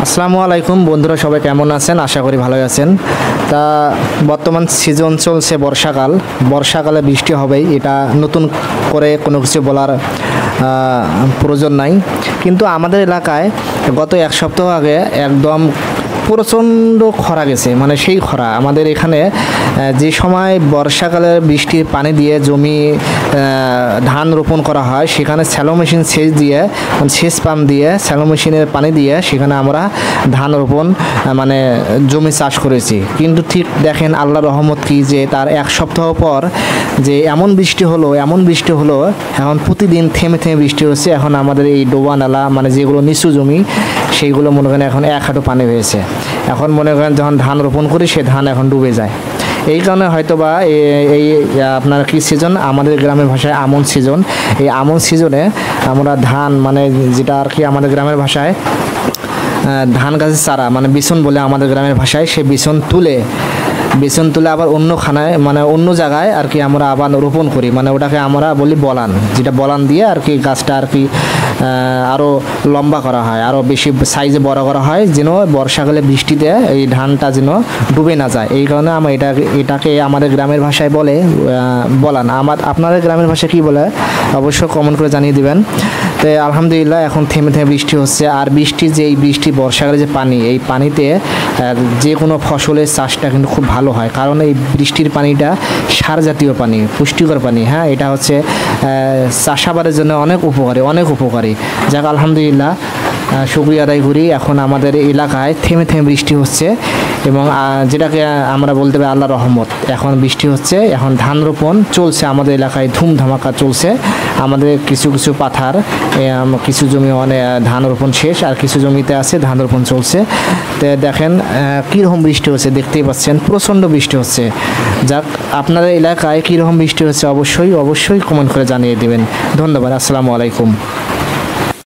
আসসালামু আলাইকুম বন্ধুরা, সবাই কেমন আছেন? আশা করি ভালোই আছেন। তা বর্তমান সিজন চলছে বর্ষাকালে বৃষ্টি হবেই, এটা নতুন করে কোনো কিছু বলার প্রয়োজন নাই। কিন্তু আমাদের এলাকায় গত এক সপ্তাহ আগে একদম প্রচণ্ড খরা গেছে, মানে সেই খরা আমাদের এখানে যে সময় বর্ষাকালের বৃষ্টির পানি দিয়ে জমি ধান রোপণ করা হয়, সেখানে স্যালো মেশিন সেচ পাম্প দিয়ে স্যালো মেশিনের পানি দিয়ে সেখানে আমরা ধান রোপণ মানে জমি চাষ করেছি। কিন্তু ঠিক দেখেন আল্লাহর রহমত কি, যে তার এক সপ্তাহ পর যে এমন বৃষ্টি হলো এখন প্রতিদিন থেমে থেমে বৃষ্টি হচ্ছে। এখন আমাদের এই ডোবা নালা মানে যেগুলো নিচু জমি সেইগুলো মনে করেন এখন এক হাঁটু পানি হয়েছে। এখন মনে করেন যখন ধান রোপণ করি সে ধান এখন ডুবে যায়। এই কারণে হয়তো বা এই আপনার কি সিজন, আমাদের গ্রামের ভাষায় আমন সিজন। এই আমন সিজনে আমরা ধান মানে যেটা আর কি আমাদের গ্রামের ভাষায় ধান গাছের চারা মানে বিছন বলে আমাদের গ্রামের ভাষায়, সে বিছন তুলে আবার অন্য জায়গায় আর কি আমরা আবার রোপণ করি, মানে ওটাকে আমরা বলি বলান, যেটা বলান দিয়ে আর কি গাছটা আর কি আরও লম্বা করা হয়, আরও বেশি সাইজে বড় করা হয়, যেন বর্ষাকালে বৃষ্টিতে এই ধানটা যেন ডুবে না যায়। এই কারণে আমরা এটাকে আমাদের গ্রামের ভাষায় বলে বলান। আপনাদের গ্রামের ভাষায় কী বলে অবশ্যই কমেন্ট করে জানিয়ে দেবেন। তো আলহামদুলিল্লাহ এখন থেমে থেমে বৃষ্টি হচ্ছে। আর বৃষ্টি বর্ষাকালে যে পানি, এই পানিতে যে কোনো ফসলের চাষটা কিন্তু খুব ভালো হয়, কারণ এই বৃষ্টির পানিটা সার জাতীয় পানি, পুষ্টিকর পানি। হ্যাঁ, এটা হচ্ছে চাষাবাদের জন্য অনেক উপকারী। যাক আলহামদুলিল্লাহ, শুকরিয়া আদায় করি। এখন আমাদের এলাকায় থেমে থেমে বৃষ্টি হচ্ছে এবং যেটাকে আমরা বলতে পারি আল্লাহর রহমত। এখন বৃষ্টি হচ্ছে, এখন ধান রোপণ চলছে আমাদের এলাকায়, ধুমধামাকা চলছে। আমাদের কিছু পাথার কিছু জমি ধান রোপণ শেষ, আর কিছু জমিতে আছে ধান রোপণ চলছে। তো দেখেন কীরকম বৃষ্টি হচ্ছে, দেখতেই পাচ্ছেন প্রচণ্ড বৃষ্টি হচ্ছে। যাক, আপনাদের এলাকায় কীরকম বৃষ্টি হচ্ছে অবশ্যই কমেন্ট করে জানিয়ে দেবেন। ধন্যবাদ। আসসালামু আলাইকুম।